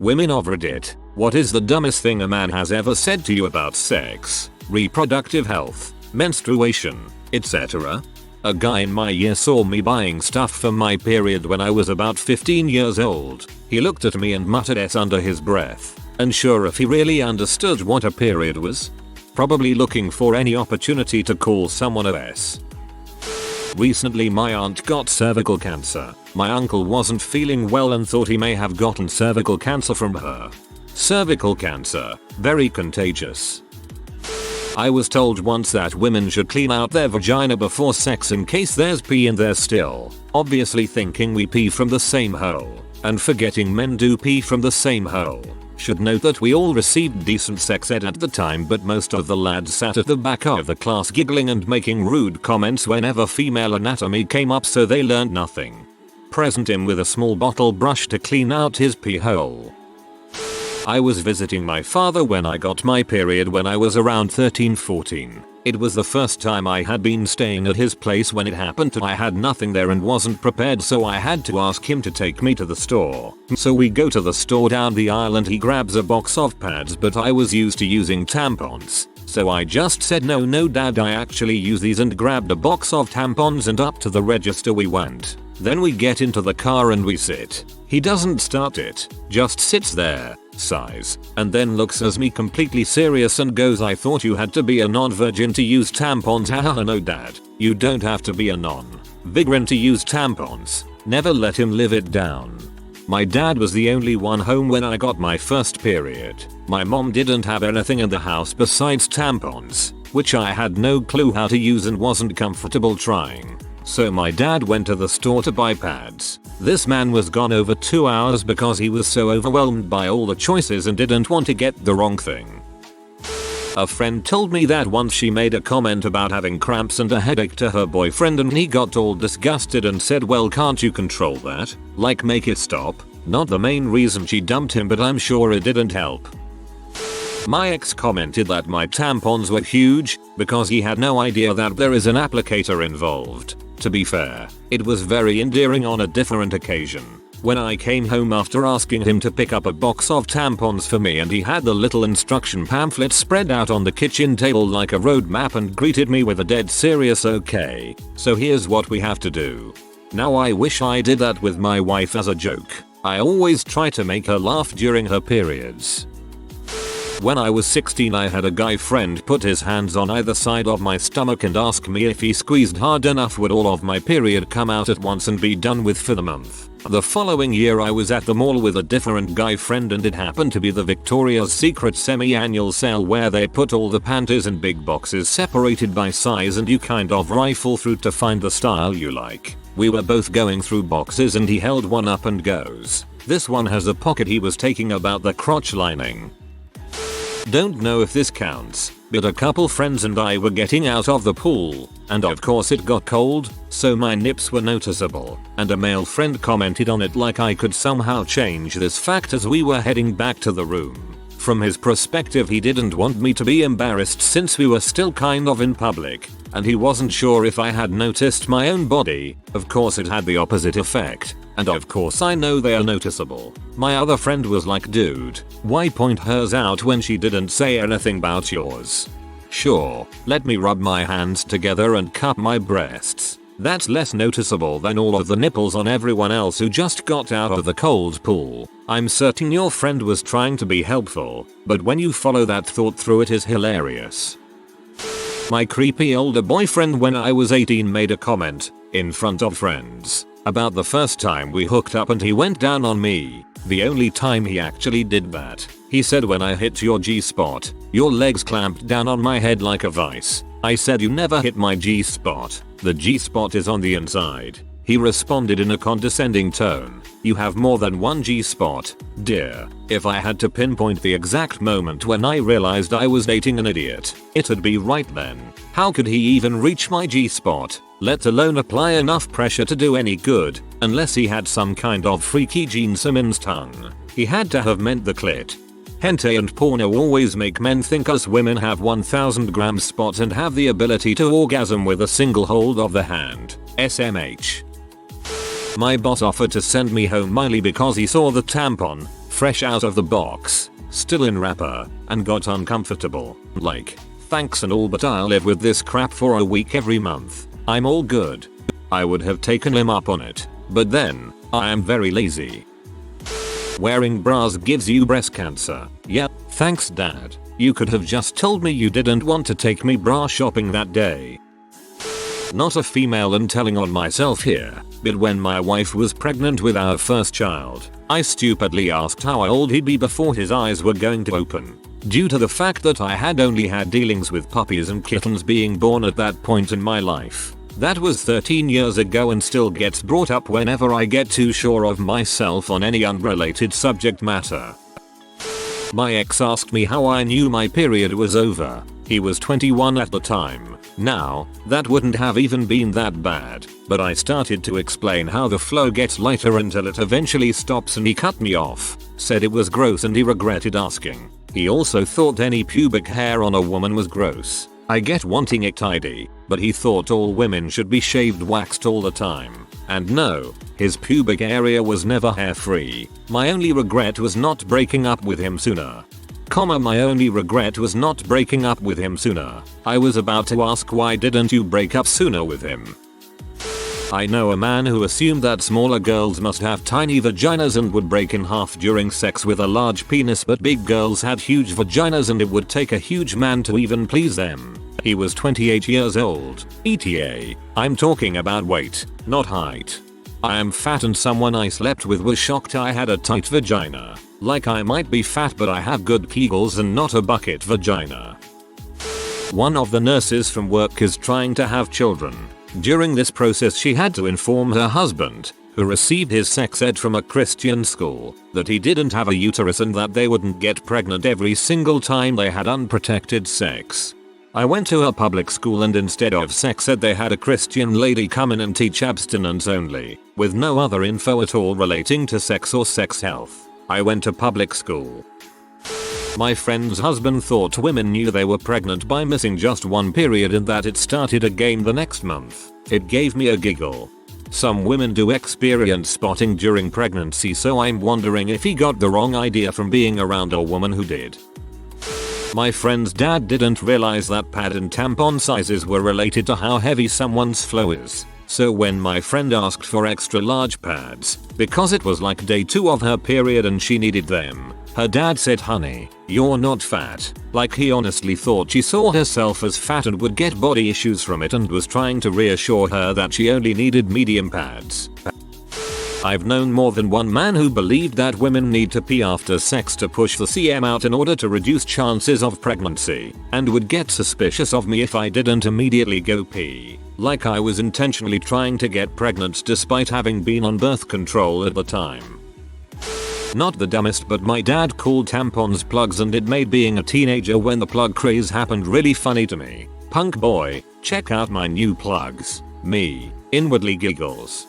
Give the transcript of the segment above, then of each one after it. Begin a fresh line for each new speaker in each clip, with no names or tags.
Women of Reddit, what is the dumbest thing a man has ever said to you about sex, reproductive health, menstruation, etc.? A guy in my year saw me buying stuff for my period when I was about 15 years old. He looked at me and muttered "S" under his breath, unsure if he really understood what a period was. Probably looking for any opportunity to call someone a S. Recently my aunt got cervical cancer. My uncle wasn't feeling well and thought he may have gotten cervical cancer from her. Cervical cancer, very contagious. I was told once that women should clean out their vagina before sex in case there's pee in there still, obviously thinking we pee from the same hole, and forgetting men do pee from the same hole. Should note that we all received decent sex ed at the time, but most of the lads sat at the back of the class giggling and making rude comments whenever female anatomy came up, so they learned nothing. Present him with a small bottle brush to clean out his pee hole. I was visiting my father when I got my period when I was around 13-14. It was the first time I had been staying at his place when it happened. I had nothing there and wasn't prepared, so I had to ask him to take me to the store. So we go to the store down the aisle and he grabs a box of pads, but I was used to using tampons. So I just said no dad, I actually use these, and grabbed a box of tampons and up to the register we went. Then we get into the car and we sit. He doesn't start it, just sits there, sighs, and then looks at me completely serious and goes, "I thought you had to be a non-virgin to use tampons." Haha, no dad, you don't have to be a non-virgin to use tampons. Never let him live it down. My dad was the only one home when I got my first period. My mom didn't have anything in the house besides tampons, which I had no clue how to use and wasn't comfortable trying. So my dad went to the store to buy pads. This man was gone over 2 hours because he was so overwhelmed by all the choices and didn't want to get the wrong thing. A friend told me that once she made a comment about having cramps and a headache to her boyfriend and he got all disgusted and said, "Well, can't you control that? Like, make it stop?" Not the main reason she dumped him, but I'm sure it didn't help. My ex commented that my tampons were huge because he had no idea that there is an applicator involved. To be fair, it was very endearing on a different occasion. When I came home after asking him to pick up a box of tampons for me, and he had the little instruction pamphlet spread out on the kitchen table like a road map and greeted me with a dead serious "Okay, so here's what we have to do." Now I wish I did that with my wife as a joke. I always try to make her laugh during her periods. When I was 16, I had a guy friend put his hands on either side of my stomach and ask me if he squeezed hard enough would all of my period come out at once and be done with for the month. The following year I was at the mall with a different guy friend, and it happened to be the Victoria's Secret semi-annual sale where they put all the panties in big boxes separated by size and you kind of rifle through to find the style you like. We were both going through boxes and he held one up and goes, "This one has a pocket." He was taking about the crotch lining. Don't know if this counts, but a couple friends and I were getting out of the pool, and of course it got cold, so my nips were noticeable, and a male friend commented on it like I could somehow change this fact as we were heading back to the room. From his perspective, he didn't want me to be embarrassed since we were still kind of in public, and he wasn't sure if I had noticed my own body. Of course it had the opposite effect, and of course I know they are noticeable. My other friend was like, "Dude, why point hers out when she didn't say anything about yours?" Sure, let me rub my hands together and cup my breasts. That's less noticeable than all of the nipples on everyone else who just got out of the cold pool. I'm certain your friend was trying to be helpful, but when you follow that thought through, it is hilarious. My creepy older boyfriend when I was 18 made a comment, in front of friends, about the first time we hooked up, and he went down on me. The only time he actually did that. He said, "When I hit your G-spot, your legs clamped down on my head like a vice." I said, "You never hit my G-spot. The G-spot is on the inside." He responded in a condescending tone, "You have more than one G-spot, dear." If I had to pinpoint the exact moment when I realized I was dating an idiot, it'd be right then. How could he even reach my G-spot, let alone apply enough pressure to do any good, unless he had some kind of freaky Gene Simmons tongue? He had to have meant the clit. Hentai and porno always make men think us women have 1000 gram spot and have the ability to orgasm with a single hold of the hand. SMH. My boss offered to send me home early because he saw the tampon fresh out of the box, still in wrapper, and got uncomfortable. Like, thanks and all, but I'll live with this crap for a week every month. I'm all good. I would have taken him up on it, but then, I am very lazy. Wearing bras gives you breast cancer. Yep, thanks dad. You could have just told me you didn't want to take me bra shopping that day. Not a female and telling on myself here, but when my wife was pregnant with our first child, I stupidly asked how old he'd be before his eyes were going to open. Due to the fact that I had only had dealings with puppies and kittens being born at that point in my life. That was 13 years ago and still gets brought up whenever I get too sure of myself on any unrelated subject matter. My ex asked me how I knew my period was over. He was 21 at the time. Now, that wouldn't have even been that bad, but I started to explain how the flow gets lighter until it eventually stops and he cut me off, said it was gross and he regretted asking. He also thought any pubic hair on a woman was gross. I get wanting it tidy, but he thought all women should be shaved waxed all the time. And no, his pubic area was never hair free. My only regret was not breaking up with him sooner. My only regret was not breaking up with him sooner. I was about to ask why didn't you break up sooner with him? I know a man who assumed that smaller girls must have tiny vaginas and would break in half during sex with a large penis, but big girls had huge vaginas and it would take a huge man to even please them. He was 28 years old. ETA. I'm talking about weight, not height. I am fat and someone I slept with was shocked I had a tight vagina. Like I might be fat but I have good kegels and not a bucket vagina. One of the nurses from work is trying to have children. During this process she had to inform her husband, who received his sex ed from a Christian school, that he didn't have a uterus and that they wouldn't get pregnant every single time they had unprotected sex. I went to a public school and instead of sex ed they had a Christian lady come in and teach abstinence only, with no other info at all relating to sex or sex health. I went to public school. My friend's husband thought women knew they were pregnant by missing just one period and that it started again the next month. It gave me a giggle. Some women do experience spotting during pregnancy, so I'm wondering if he got the wrong idea from being around a woman who did. My friend's dad didn't realize that pad and tampon sizes were related to how heavy someone's flow is. So when my friend asked for extra large pads, because it was like day 2 of her period and she needed them, her dad said, "Honey, you're not fat." Like he honestly thought she saw herself as fat and would get body issues from it and was trying to reassure her that she only needed medium pads. I've known more than one man who believed that women need to pee after sex to push the CM out in order to reduce chances of pregnancy, and would get suspicious of me if I didn't immediately go pee, like I was intentionally trying to get pregnant despite having been on birth control at the time. Not the dumbest, but my dad called tampons plugs and it made being a teenager when the plug craze happened really funny to me. Punk boy, check out my new plugs. Me, inwardly giggles.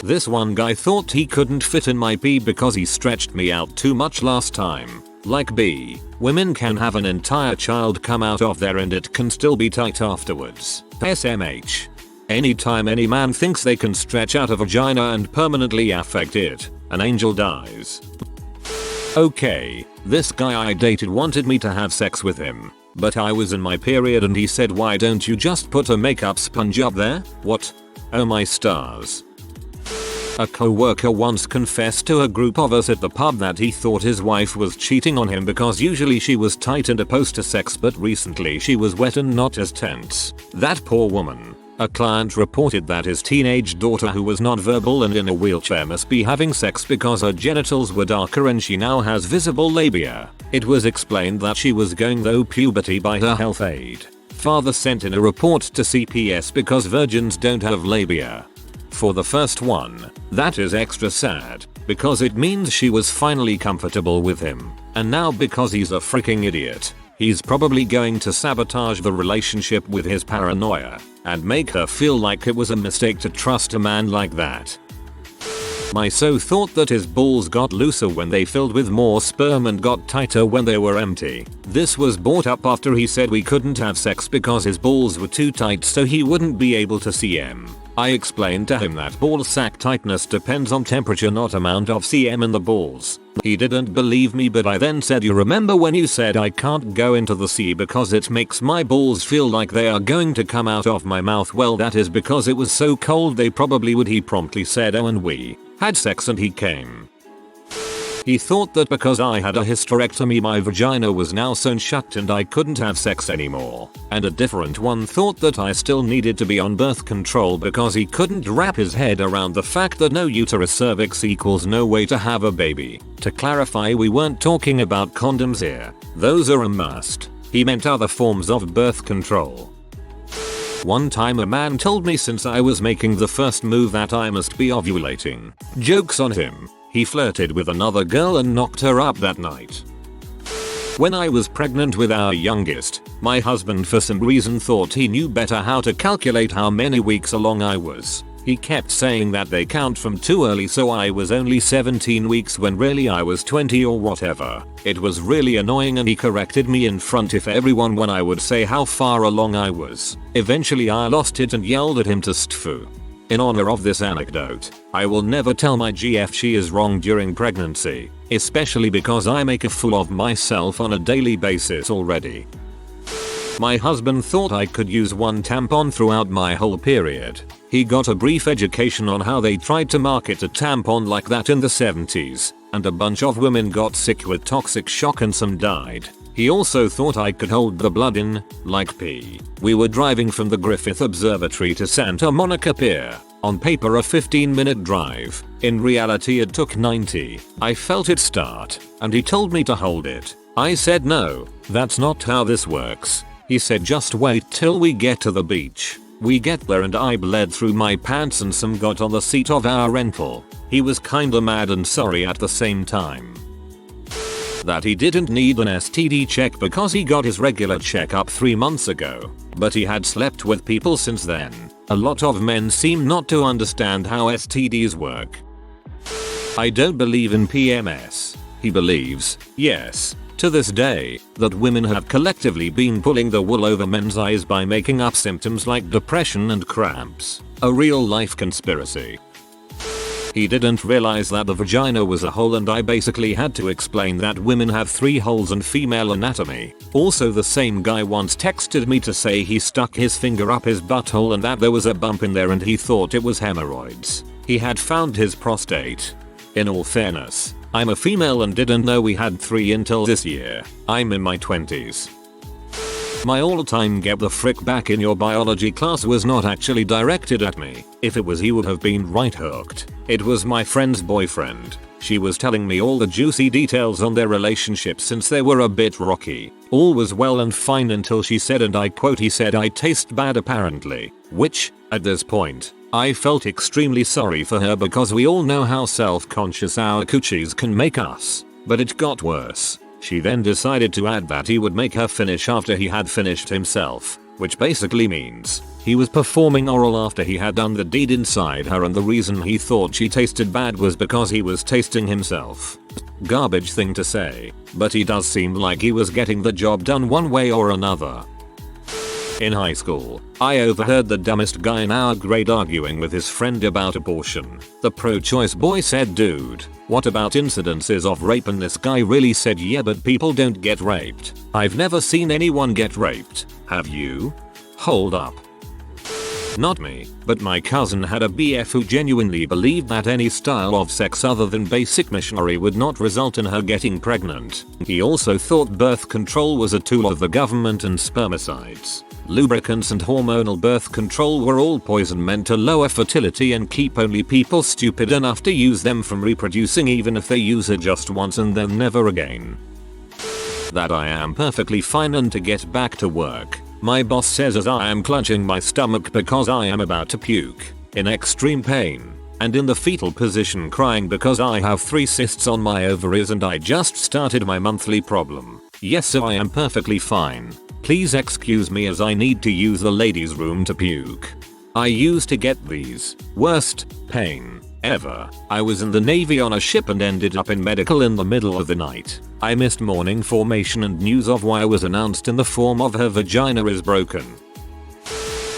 This one guy thought he couldn't fit in my pee because he stretched me out too much last time. Like B, women can have an entire child come out of there and it can still be tight afterwards. SMH. Anytime any man thinks they can stretch out a vagina and permanently affect it, an angel dies. Okay, this guy I dated wanted me to have sex with him, but I was in my period and he said, "Why don't you just put a makeup sponge up there?" What? Oh my stars. A co-worker once confessed to a group of us at the pub that he thought his wife was cheating on him because usually she was tight and opposed to sex, but recently she was wet and not as tense. That poor woman. A client reported that his teenage daughter, who was nonverbal and in a wheelchair, must be having sex because her genitals were darker and she now has visible labia. It was explained that she was going through puberty by her health aide. Father sent in a report to CPS because virgins don't have labia. For the first one, that is extra sad, because it means she was finally comfortable with him. And now because he's a freaking idiot, he's probably going to sabotage the relationship with his paranoia, and make her feel like it was a mistake to trust a man like that. My so thought that his balls got looser when they filled with more sperm and got tighter when they were empty. This was brought up after he said we couldn't have sex because his balls were too tight so he wouldn't be able to CM. I explained to him that ball sack tightness depends on temperature, not amount of cm in the balls. He didn't believe me, but I then said, you remember when you said I can't go into the sea because it makes my balls feel like they are going to come out of my mouth? Well, that is because it was so cold they probably would. He promptly said, oh, and we had sex and he came. He thought that because I had a hysterectomy my vagina was now sewn shut and I couldn't have sex anymore. And a different one thought that I still needed to be on birth control because he couldn't wrap his head around the fact that no uterus cervix equals no way to have a baby. To clarify, we weren't talking about condoms here. Those are a must. He meant other forms of birth control. One time a man told me since I was making the first move that I must be ovulating. Joke's on him. He flirted with another girl and knocked her up that night. When I was pregnant with our youngest, my husband for some reason thought he knew better how to calculate how many weeks along I was. He kept saying that they count from too early, so I was only 17 weeks when really I was 20 or whatever. It was really annoying and he corrected me in front of everyone when I would say how far along I was. Eventually I lost it and yelled at him to stfu. In honor of this anecdote, I will never tell my GF she is wrong during pregnancy, especially because I make a fool of myself on a daily basis already. My husband thought I could use one tampon throughout my whole period. He got a brief education on how they tried to market a tampon like that in the 70s, and a bunch of women got sick with toxic shock and some died. He also thought I could hold the blood in, like pee. We were driving from the Griffith Observatory to Santa Monica Pier. On paper a 15-minute drive. In reality it took 90. I felt it start, and he told me to hold it. I said no, that's not how this works. He said just wait till we get to the beach. We get there and I bled through my pants and some got on the seat of our rental. He was kinda mad and sorry at the same time. That he didn't need an STD check because he got his regular checkup 3 months ago, but he had slept with people since then. A lot of men seem not to understand how STDs work. I don't believe in PMS. He believes, yes, to this day, that women have collectively been pulling the wool over men's eyes by making up symptoms like depression and cramps. A real life conspiracy. He didn't realize that the vagina was a hole and I basically had to explain that women have 3 holes in female anatomy. Also, the same guy once texted me to say he stuck his finger up his butthole and that there was a bump in there and he thought it was hemorrhoids. He had found his prostate. In all fairness, I'm a female and didn't know we had 3 until this year. I'm in my 20s. My all-time get the frick back in your biology class was not actually directed at me. If it was, he would have been right hooked. It was my friend's boyfriend. She was telling me all the juicy details on their relationship since they were a bit rocky. All was well and fine until she said, and I quote, he said I taste bad apparently. Which, at this point, I felt extremely sorry for her because we all know how self-conscious our coochies can make us. But it got worse. She then decided to add that he would make her finish after he had finished himself, which basically means he was performing oral after he had done the deed inside her, and the reason he thought she tasted bad was because he was tasting himself. Garbage thing to say, but he does seem like he was getting the job done one way or another. In high school, I overheard the dumbest guy in our grade arguing with his friend about abortion. The pro-choice boy said, dude, what about incidences of rape? And this guy really said, yeah, but people don't get raped. I've never seen anyone get raped. Have you? Hold up. Not me, but my cousin had a BF who genuinely believed that any style of sex other than basic missionary would not result in her getting pregnant. He also thought birth control was a tool of the government and spermicides, lubricants and hormonal birth control were all poison meant to lower fertility and keep only people stupid enough to use them from reproducing, even if they use it just once and then never again. That I am perfectly fine and to get back to work. My boss says as I am clutching my stomach because I am about to puke, in extreme pain, and in the fetal position crying because I have 3 cysts on my ovaries and I just started my monthly problem. Yes, so I am perfectly fine. Please excuse me as I need to use the ladies' room to puke. I used to get these worst pain ever. I was in the Navy on a ship and ended up in medical in the middle of the night. I missed morning formation and news of why was announced in the form of her vagina is broken.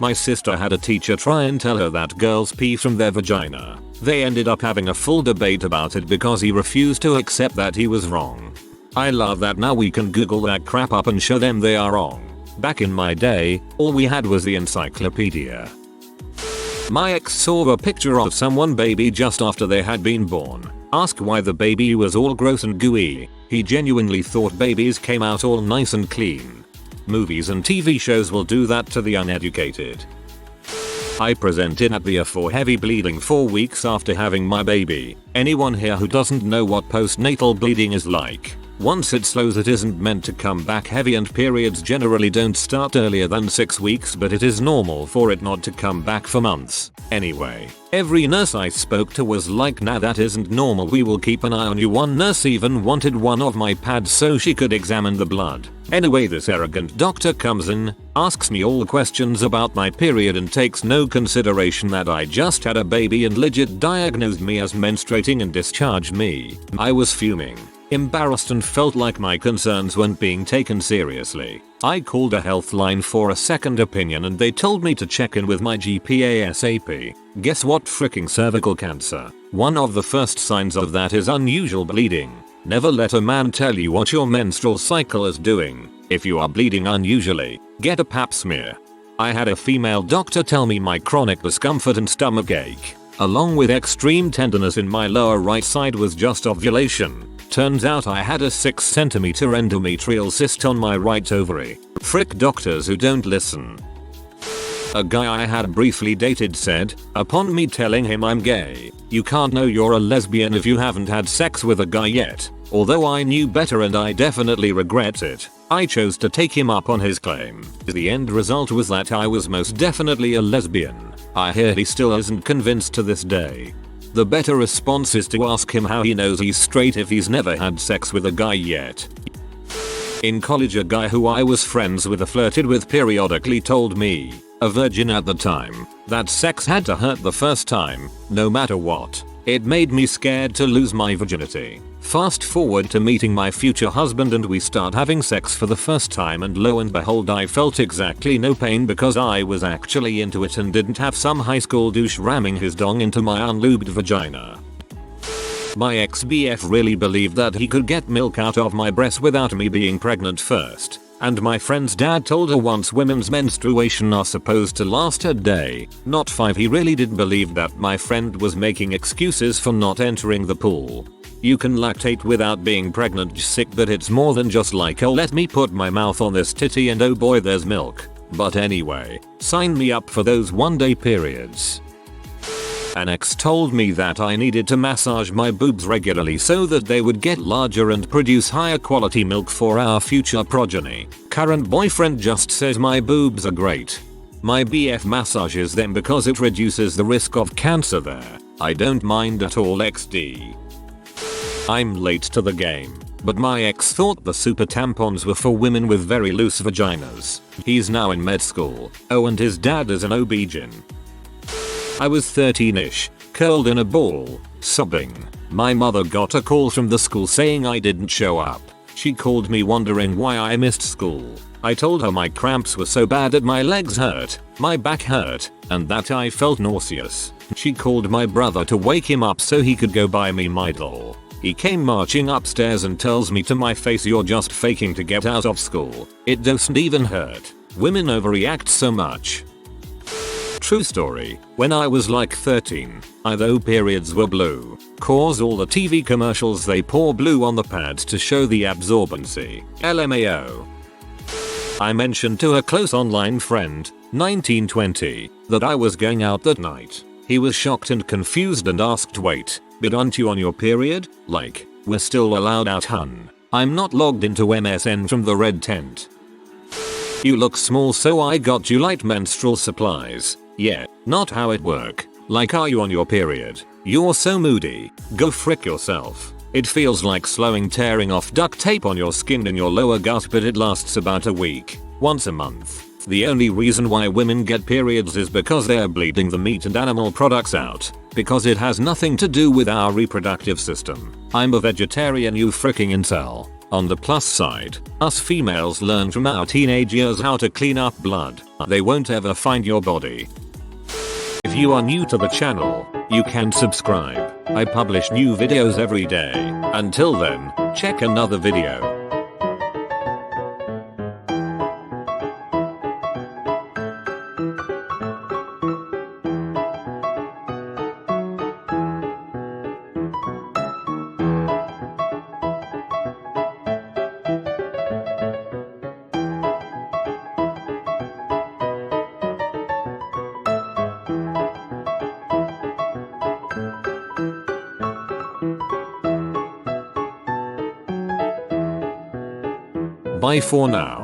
My sister had a teacher try and tell her that girls pee from their vagina. They ended up having a full debate about it because he refused to accept that he was wrong. I love that now we can Google that crap up and show them they are wrong. Back in my day, all we had was the encyclopedia. My ex saw a picture of someone baby just after they had been born. Asked why the baby was all gross and gooey. He genuinely thought babies came out all nice and clean. Movies and TV shows will do that to the uneducated. I presented at VIA for heavy bleeding 4 weeks after having my baby. Anyone here who doesn't know what postnatal bleeding is like? Once it slows, it isn't meant to come back heavy, and periods generally don't start earlier than 6 weeks, but it is normal for it not to come back for months. Anyway, every nurse I spoke to was like, nah, that isn't normal, we will keep an eye on you. One nurse even wanted one of my pads so she could examine the blood. Anyway, this arrogant doctor comes in, asks me all questions about my period and takes no consideration that I just had a baby and legit diagnosed me as menstruating and discharged me. I was fuming, embarrassed, and felt like my concerns weren't being taken seriously. I called a health line for a second opinion and they told me to check in with my GP ASAP. Guess what? Fricking cervical cancer. One of the first signs of that is unusual bleeding. Never let a man tell you what your menstrual cycle is doing. If you are bleeding unusually, get a pap smear. I had a female doctor tell me my chronic discomfort and stomach ache, along with extreme tenderness in my lower right side, was just ovulation. Turns out I had a 6 cm endometrial cyst on my right ovary. Frick doctors who don't listen. A guy I had briefly dated said, upon me telling him I'm gay, "You can't know you're a lesbian if you haven't had sex with a guy yet." Although I knew better and I definitely regret it, I chose to take him up on his claim. The end result was that I was most definitely a lesbian. I hear he still isn't convinced to this day. The better response is to ask him how he knows he's straight if he's never had sex with a guy yet. In college, a guy who I was friends with flirted with periodically told me, a virgin at the time, that sex had to hurt the first time, no matter what. It made me scared to lose my virginity. Fast forward to meeting my future husband and we start having sex for the first time, and lo and behold, I felt exactly no pain because I was actually into it and didn't have some high school douche ramming his dong into my unlubed vagina. My ex-BF really believed that he could get milk out of my breast without me being pregnant first. And my friend's dad told her once women's menstruation are supposed to last a day, not 5. He really did believe that my friend was making excuses for not entering the pool. You can lactate without being pregnant, sick, but it's more than just like, oh, let me put my mouth on this titty and oh boy there's milk. But anyway, sign me up for those one-day periods. An ex told me that I needed to massage my boobs regularly so that they would get larger and produce higher quality milk for our future progeny. Current boyfriend just says my boobs are great. My BF massages them because it reduces the risk of cancer there. I don't mind at all XD. I'm late to the game, but my ex thought the super tampons were for women with very loose vaginas. He's now in med school. Oh, and his dad is an OB-GYN. I was 13ish, curled in a ball, sobbing. My mother got a call from the school saying I didn't show up. She called me wondering why I missed school. I told her my cramps were so bad that my legs hurt, my back hurt, and that I felt nauseous. She called my brother to wake him up so he could go buy me my doll. He came marching upstairs and tells me to my face, "You're just faking to get out of school. It doesn't even hurt." Women overreact so much. True story, when I was like 13, I thought periods were blue, cause all the TV commercials they pour blue on the pads to show the absorbency. LMAO. I mentioned to a close online friend, 1920, that I was going out that night. He was shocked and confused and asked, "Wait, but aren't you on your period? Like, we're still allowed out, hun. I'm not logged into MSN from the red tent." "You look small, so I got you light menstrual supplies." Yeah, not how it work. Like, are you on your period? You're so moody. Go frick yourself. It feels like tearing off duct tape on your skin in your lower gut, but it lasts about a week, once a month. The only reason why women get periods is because they're bleeding the meat and animal products out, because it has nothing to do with our reproductive system. I'm a vegetarian, you fricking incel. On the plus side, us females learn from our teenage years how to clean up blood. They won't ever find your body. If you are new to the channel, you can subscribe. I publish new videos every day. Until then, check another video. Bye for now.